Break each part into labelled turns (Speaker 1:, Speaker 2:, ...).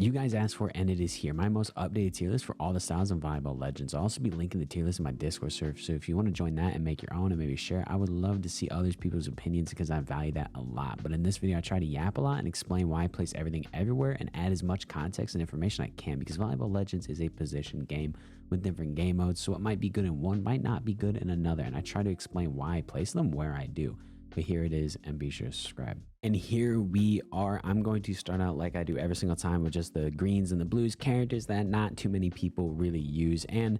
Speaker 1: you guys asked for, and it is here. My most updated tier list for all the styles in Volleyball Legends. I'll also be linking the tier list in my Discord server, so if you want to join that and make your own and maybe share, I would love to see other people's opinions because I value that a lot. But in this video, I try to yap a lot and explain why I place everything everywhere and add as much context and information I can, because Volleyball Legends is a position game with different game modes, so what might be good in one might not be good in another, and I try to explain why I place them where I do. But here it is, and be sure to subscribe. And here we are. I'm going to start out like I do every single time with just the greens and the blues characters that not too many people really use. And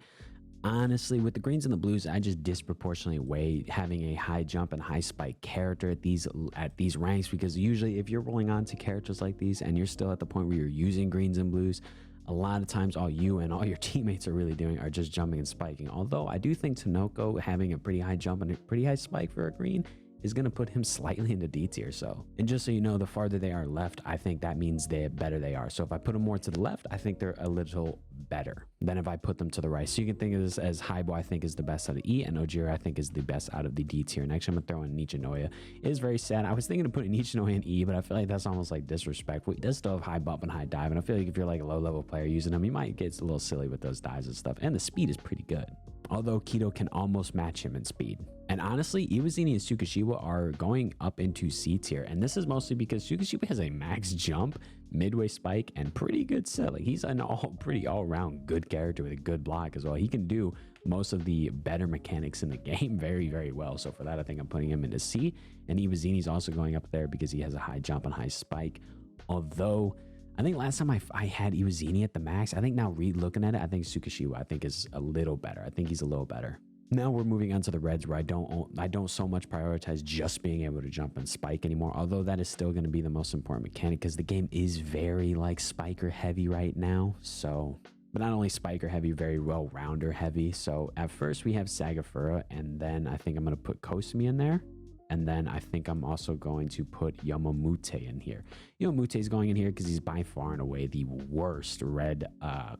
Speaker 1: honestly, with the greens and the blues, I just disproportionately weigh having a high jump and high spike character at these ranks, because usually if you're rolling on to characters like these and you're still at the point where you're using greens and blues, a lot of times all you and all your teammates are really doing are just jumping and spiking. Although I do think Tanoko having a pretty high jump and a pretty high spike for a green is going to put him slightly into D tier. So, and just so you know, the farther they are left, I think that means the better they are. So if I put them more to the left, I think they're a little better than if I put them to the right. So you can think of this as Haibo, I think, is the best out of E, and Ojira, I think, is the best out of the D tier. Next, I'm gonna throw in Nichinoya. It is very sad. I was thinking of putting Nichinoya in E, but I feel like that's almost like disrespectful. He does still have high bump and high dive, and I feel like if you're like a low level player using him, you might get a little silly with those dives and stuff. And the speed is pretty good, although Kido can almost match him in speed. And honestly, Iwazini and Tsukishiwa are going up into C tier, and this is mostly because Tsukishiwa has a max jump, midway spike, and pretty good set. Like, he's an pretty all-round good character with a good block as well. He can do most of the better mechanics in the game very, very well. So for that, I think I'm putting him into C. And Iwazini's also going up there because he has a high jump and high spike. Although I think last time I had Iwazini at the max, I think now re-looking at it, I think Tsukishiwa I think is a little better. I think he's a little better. Now we're moving on to the reds, where I don't so much prioritize just being able to jump and spike anymore, although that is still going to be the most important mechanic because the game is very like spiker heavy right now. So, but not only spiker heavy, very well rounder heavy. So at first we have Sagafura, and then I think I'm going to put Kosumi in there. And then I think I'm also going to put Yamamute in here. Yamamute is going in here because he's by far and away the worst red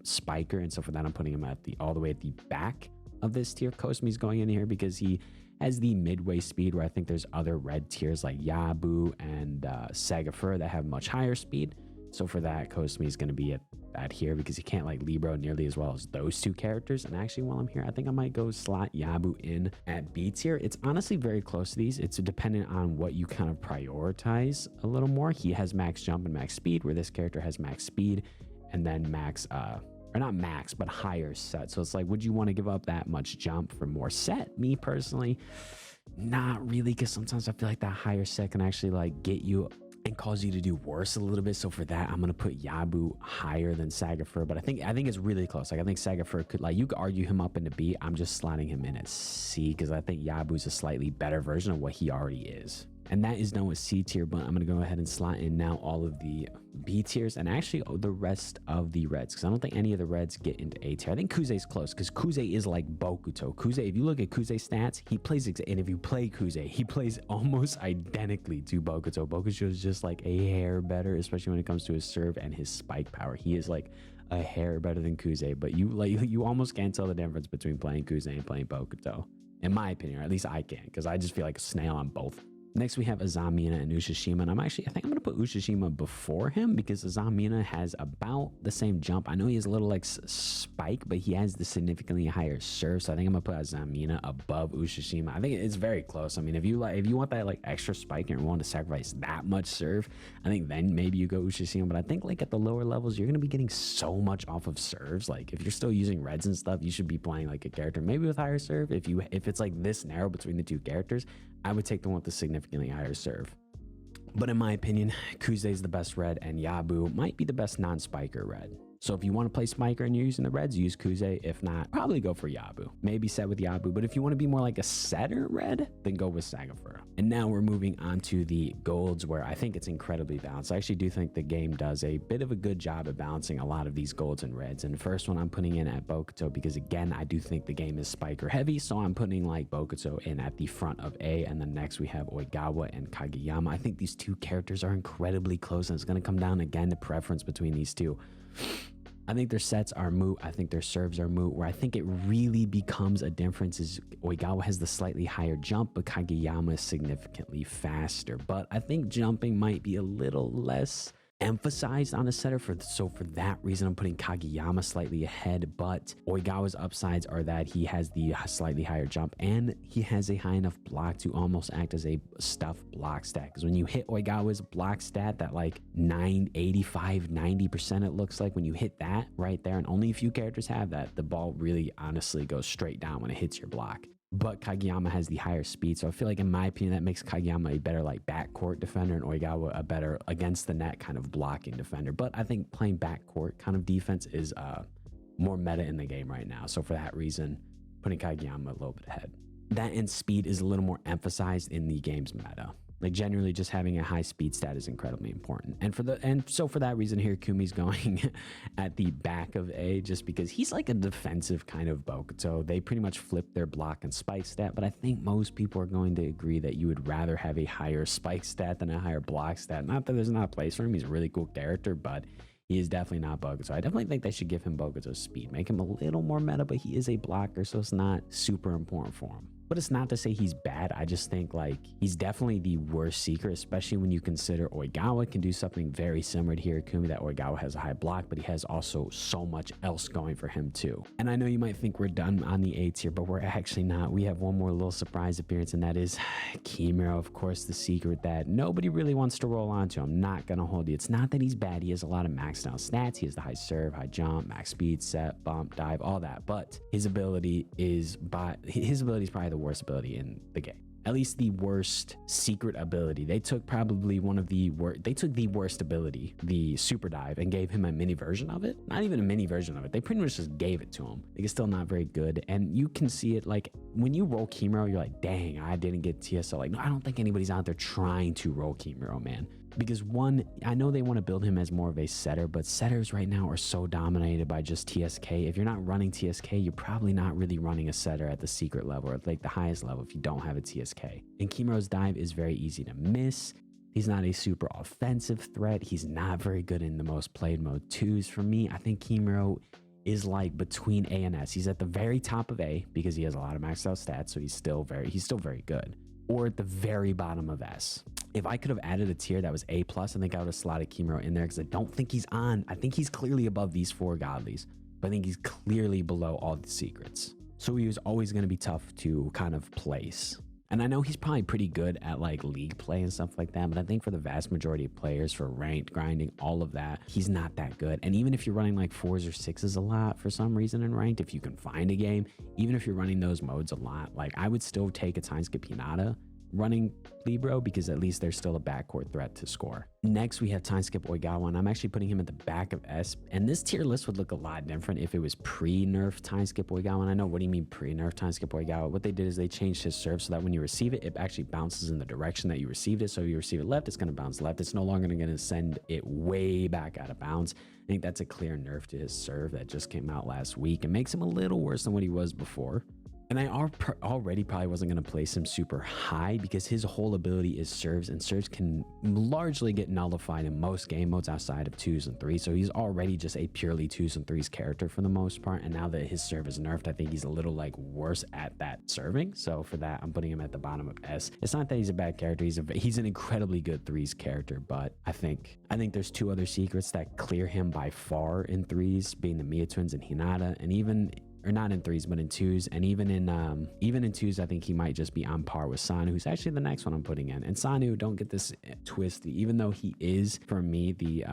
Speaker 1: spiker. And so for that, I'm putting him at all the way at the back of this tier. Kosumi's going in here because he has the midway speed, where I think there's other red tiers like Yabu and Sagafura that have much higher speed. So for that, Kosumi is going to be at here because he can't like Libro nearly as well as those two characters. And actually, while I'm here, I think I might go slot Yabu in at B tier. It's honestly very close to these. It's dependent on what you kind of prioritize a little more. He has max jump and max speed, where this character has max speed and then max or not max, but higher set. So it's like, would you want to give up that much jump for more set? Me personally, not really, because sometimes I feel like that higher set can actually like get you and cause you to do worse a little bit. So for that, I'm gonna put Yabu higher than Sagafur, but I think it's really close. Like, I think Sagafur could, like, you could argue him up into B. I'm just slotting him in at C because I think Yabu's a slightly better version of what he already is. And that is done with C tier, but I'm going to go ahead and slot in now all of the B tiers and actually the rest of the reds, because I don't think any of the reds get into A tier. I think Kuze's close because Kuze is like Bokuto. Kuze, if you look at Kuze's stats, he plays, and if you play Kuze, he plays almost identically to Bokuto. Bokuto is just like a hair better, especially when it comes to his serve and his spike power. He is like a hair better than Kuze, but you almost can't tell the difference between playing Kuze and playing Bokuto, in my opinion, or at least I can, because I just feel like a snail on both. Next, we have Azamina and Ushishima, and I think I'm going to put Ushishima before him because Azamina has about the same jump. I know he has a little like spike, but he has the significantly higher serve, so I think I'm going to put Azamina above Ushishima. I think it's very close. I mean, if you want that like extra spike and you're willing to sacrifice that much serve, I think then maybe you go Ushishima, but I think like at the lower levels, you're going to be getting so much off of serves. Like, if you're still using reds and stuff, you should be playing like a character maybe with higher serve. If it's like this narrow between the two characters, I would take the one with the significantly higher serve. But in my opinion, Kuze is the best red, and Yabu might be the best non-spiker red. So if you want to play spiker and you're using the reds, use Kuze. If not, probably go for Yabu. Maybe set with Yabu, but if you want to be more like a setter red, then go with Sagafura. And now we're moving on to the golds, where I think it's incredibly balanced. I actually do think the game does a bit of a good job at balancing a lot of these golds and reds. And the first one I'm putting in at Bokuto because, again, I do think the game is spiker heavy, so I'm putting like Bokuto in at the front of A. And then next we have Oigawa and Kageyama. I think these two characters are incredibly close, and it's going to come down again to preference between these two. I think their sets are moot. I think their serves are moot. Where I think it really becomes a difference is Oigawa has the slightly higher jump, but Kageyama is significantly faster. But I think jumping might be a little less emphasized on a setter, so for that reason I'm putting Kageyama slightly ahead. But Oigawa's upsides are that he has the slightly higher jump and he has a high enough block to almost act as a stuffed block stat, because when you hit Oigawa's block stat, that like 85-90% it looks like, when you hit that right there, and only a few characters have that, the ball really honestly goes straight down when it hits your block. But Kageyama has the higher speed, so I feel like, in my opinion, that makes Kageyama a better like backcourt defender and Oigawa a better against the net kind of blocking defender. But I think playing backcourt kind of defense is more meta in the game right now. So for that reason, putting Kageyama a little bit ahead. That and speed is a little more emphasized in the game's meta. Like generally, just having a high speed stat is incredibly important. And so for that reason, Hirakumi's going at the back of A, just because he's like a defensive kind of Bokuto. They pretty much flip their block and spike stat, but I think most people are going to agree that you would rather have a higher spike stat than a higher block stat. Not that there's not a place for him. He's a really cool character, but he is definitely not Bokuto. I definitely think they should give him Bokuto's speed, make him a little more meta, but he is a blocker, so it's not super important for him. But it's not to say he's bad. I just think like he's definitely the worst seeker, especially when you consider Oigawa can do something very similar to Hirakumi, that Oigawa has a high block, but he has also so much else going for him too. And I know you might think we're done on the A tier, but we're actually not. We have one more little surprise appearance, and that is Kimura, of course, the secret that nobody really wants to roll onto. I'm not going to hold you. It's not that he's bad. He has a lot of maxed out stats. He has the high serve, high jump, max speed, set, bump, dive, all that. But his ability is probably the worst ability in the game. At least the worst secret ability. They took probably one of the worst. They took the worst ability, the super dive, and gave him a mini version of it. Not even a mini version of it. They pretty much just gave it to him. Like, it's still not very good. And you can see it, like when you roll Kimura, you're like, dang, I didn't get TSO. Like, no, I don't think anybody's out there trying to roll Kimura, man. Because one, I know they want to build him as more of a setter, but setters right now are so dominated by just TSK. If you're not running TSK, you're probably not really running a setter at the secret level, or at like the highest level, if you don't have a TSK. And Kimura's dive is very easy to miss. He's not a super offensive threat. He's not very good in the most played mode 2s. For me, I think Kimura is like between A and S. He's at the very top of A because he has a lot of maxed out stats, so he's still very good. Or at the very bottom of S. If I could have added a tier that was A+, I think I would have slotted Kimura in there, because I don't think he's on. I think he's clearly above these 4 godlies, but I think he's clearly below all the secrets. So he was always going to be tough to kind of place. And I know he's probably pretty good at like league play and stuff like that, but I think for the vast majority of players, for ranked grinding, all of that, he's not that good. And even if you're running like 4s or 6s a lot for some reason in ranked, if you can find a game, even if you're running those modes a lot, like I would still take a timeskip Hinata running Libro, because at least there's still a backcourt threat to score. Next, we have timeskip Oigawa, and I'm actually putting him at the back of S. And this tier list would look a lot different if it was pre-nerf timeskip Oigawa. And I know, what do you mean pre-nerf timeskip Oigawa? What they did is they changed his serve so that when you receive it, it actually bounces in the direction that you received it. So if you receive it left, it's going to bounce left. It's no longer going to send it way back out of bounds. I think that's a clear nerf to his serve that just came out last week. It makes him a little worse than what he was before. And I already probably wasn't going to place him super high, because his whole ability is serves, and serves can largely get nullified in most game modes outside of 2s and 3s. So he's already just a purely 2s and 3s character for the most part. And now that his serve is nerfed, I think he's a little like worse at that serving. So for that, I'm putting him at the bottom of S. It's not that he's a bad character. He's an incredibly good 3s character, but I think there's 2 other secrets that clear him by far in 3s, being the Miya twins and Hinata, and even, or not in 3s, but in 2s, and even in 2s, I think he might just be on par with Sanu, who's actually the next one I'm putting in. And Sanu, don't get this twisted, even though he is, for me, the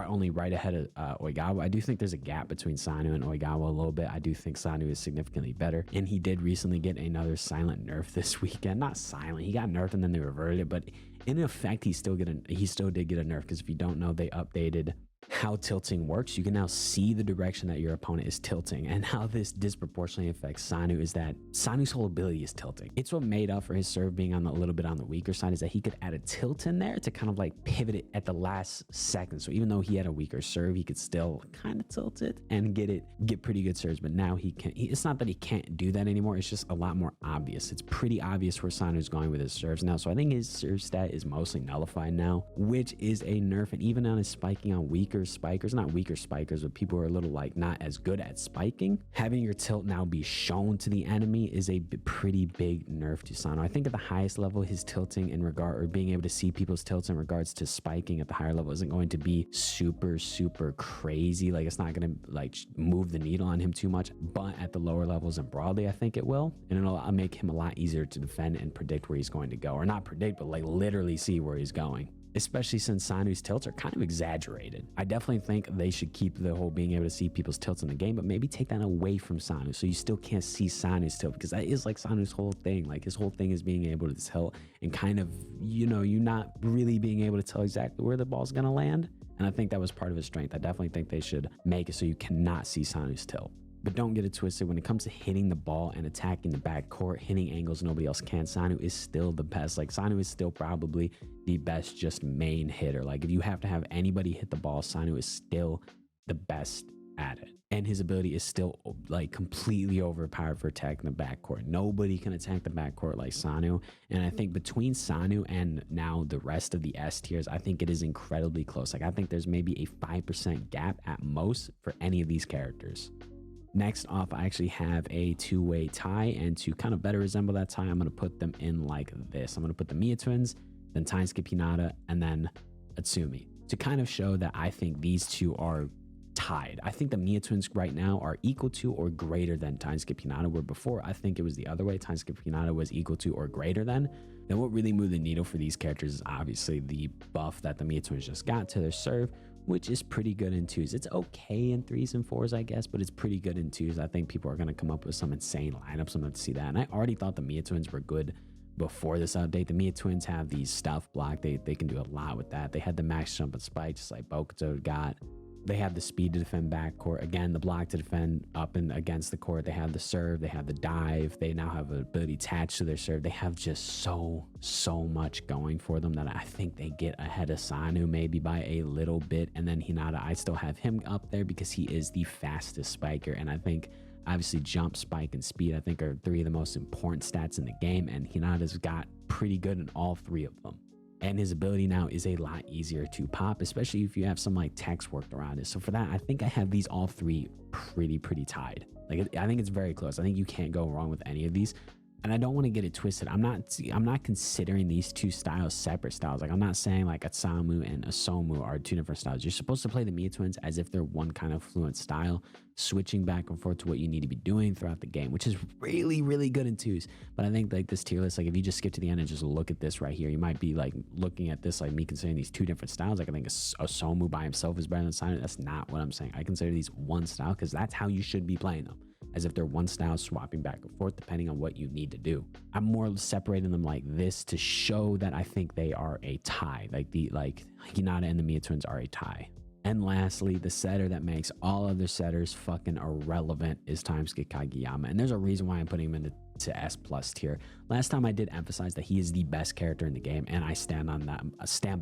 Speaker 1: only right ahead of Oigawa, I do think there's a gap between Sanu and Oigawa a little bit. I do think Sanu is significantly better, and he did recently get another silent nerf this weekend. Not silent, he got nerfed and then they reverted it, but in effect, he still did get a nerf, because if you don't know, they updated how tilting works. You can now see the direction that your opponent is tilting, and how this disproportionately affects Sanu is that Sanu's whole ability is tilting. It's what made up for his serve being a little bit on the weaker side, is that he could add a tilt in there to kind of like pivot it at the last second. So even though he had a weaker serve, he could still kind of tilt it and get pretty good serves. But now he can't. It's not that he can't do that anymore. It's just a lot more obvious. It's pretty obvious where Sanu's going with his serves now. So I think his serve stat is mostly nullified now, which is a nerf. And even on his spiking on weaker weaker spikers, not weaker spikers, but people who are a little like not as good at spiking, having your tilt now be shown to the enemy is a pretty big nerf to Sanu. I think at the highest level, his tilting in regard, or being able to see people's tilts in regards to spiking at the higher level, isn't going to be super crazy. Like, it's not going to like move the needle on him too much, but at the lower levels and broadly, I think it will, and it'll make him a lot easier to defend and predict where he's going to go, or not predict, but like literally see where he's going, especially since Sanu's tilts are kind of exaggerated. I definitely think they should keep the whole being able to see people's tilts in the game, but maybe take that away from Sanu so you still can't see Sanu's tilt, because that is like Sanu's whole thing. Like, his whole thing is being able to tilt and kind of, you know, you not really being able to tell exactly where the ball's gonna land. And I think that was part of his strength. I definitely think they should make it so you cannot see Sanu's tilt. But don't get it twisted, when it comes to hitting the ball and attacking the backcourt, hitting angles nobody else can, Sanu is still the best. Like, Sanu is still probably the best just main hitter. Like, if you have to have anybody hit the ball, Sanu is still the best at it. And his ability is still like completely overpowered for attacking the backcourt. Nobody can attack the backcourt like Sanu. And I think between Sanu and now the rest of the S tiers, I think it is incredibly close. Like, I think there's maybe a 5% gap at most for any of these characters. Next off, I actually have a two-way tie, and to kind of better resemble that tie, I'm going to put them in like this. I'm going to put the Miya twins, then timeskip Hinata, and then Atsumi, to kind of show that I think these two are tied. I think the Miya twins right now are equal to or greater than timeskip Hinata, where before I think it was the other way. Timeskip Hinata was equal to or greater than. Then what really moved the needle for these characters is obviously the buff that the Miya twins just got to their serve, which is pretty good in twos. It's okay in threes and fours, I guess, but it's pretty good in twos. I think people are going to come up with some insane lineups. I'm going to see that. And I already thought the Miya twins were good before this update. The Miya twins have these stuff block. They can do a lot with that. They had the max jump and spike, just like Bokuto got. They have the speed to defend backcourt. Again, the block to defend up and against the court. They have the serve. They have the dive. They now have an ability attached to their serve. They have just so much going for them that I think they get ahead of Sanu maybe by a little bit. And then Hinata, I still have him up there because he is the fastest spiker. And I think obviously jump, spike, and speed, I think, are three of the most important stats in the game. And Hinata's got pretty good in all three of them. And his ability now is a lot easier to pop, especially if you have some like text worked around it. So for that, I think I have these all three pretty tied. Like, I think it's very close. I think you can't go wrong with any of these. And I don't want to get it twisted. I'm not considering these two styles separate styles. Like, I'm not saying like Atsamu and Asomu are two different styles. You're supposed to play the Miya twins as if they're one kind of fluent style, switching back and forth to what you need to be doing throughout the game, which is really good in twos. But I think like this tier list, like if you just skip to the end and just look at this right here, you might be like looking at this like me considering these two different styles. Like, I think Asomu by himself is better than Sanu. That's not what I'm saying. I consider these one style because that's how you should be playing them, as if they're one style, swapping back and forth depending on what you need to do. I'm more separating them like this to show that I think they are a tie. Like Hinata and the Miya twins are a tie. And lastly, the setter that makes all other setters fucking irrelevant is timeskip Kageyama. And there's a reason why I'm putting him into S+ tier. Last time I did emphasize that he is the best character in the game, and I stand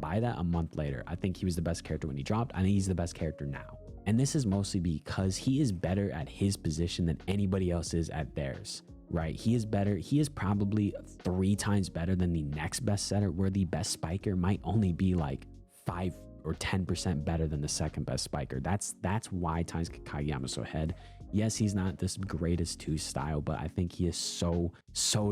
Speaker 1: by that a month later. I think he was the best character when he dropped. I think he's the best character now. And this is mostly because he is better at his position than anybody else is at theirs, right? He is better. He is probably 3 times better than the next best setter, where the best spiker might only be like 5 or 10% better than the second best spiker. That's why timeskip Kageyama is so ahead. Yes, he's not this greatest 2 style, but I think he is so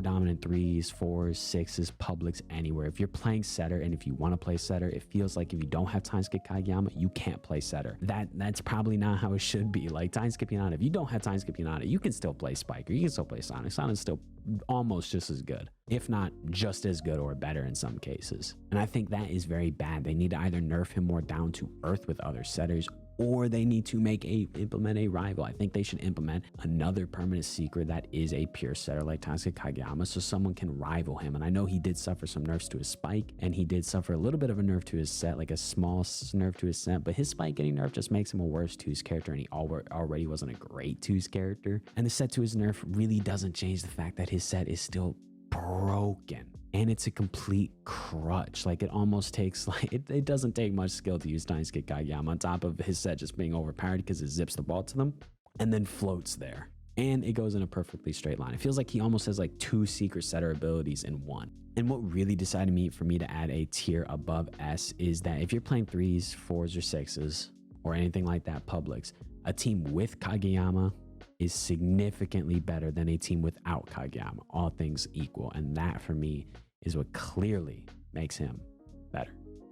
Speaker 1: dominant 3s, 4s, 6s, publics, anywhere. If you're playing setter and if you want to play setter, it feels like if you don't have timeskip Kageyama, you can't play setter. That's probably not how it should be. Like timeskip Hinata, if you don't have timeskip Hinata, you can still play spiker. You can still play Sonic. Sonic's still almost just as good, if not just as good or better in some cases. And I think that is very bad. They need to either nerf him more down to earth with other setters, or they need to implement a rival. I think they should implement another permanent secret that is a pure setter like timeskip Kageyama, so someone can rival him. And I know he did suffer some nerfs to his spike, and he did suffer a little bit of a nerf to his set, like a small nerf to his set, but his spike getting nerfed just makes him a worse 2s character, and he already wasn't a great 2s character. And the set to his nerf really doesn't change the fact that his set is still broken. And it's a complete crutch. Like, it almost takes like it doesn't take much skill to use timeskip Kageyama, on top of his set just being overpowered because it zips the ball to them and then floats there, and it goes in a perfectly straight line. It feels like he almost has like 2 secret setter abilities in one. And what really decided for me to add a tier above S is that if you're playing 3s, 4s, or 6s, or anything like that, Publix, a team with Kageyama is significantly better than a team without Kageyama, all things equal. And that for me is what clearly makes him better.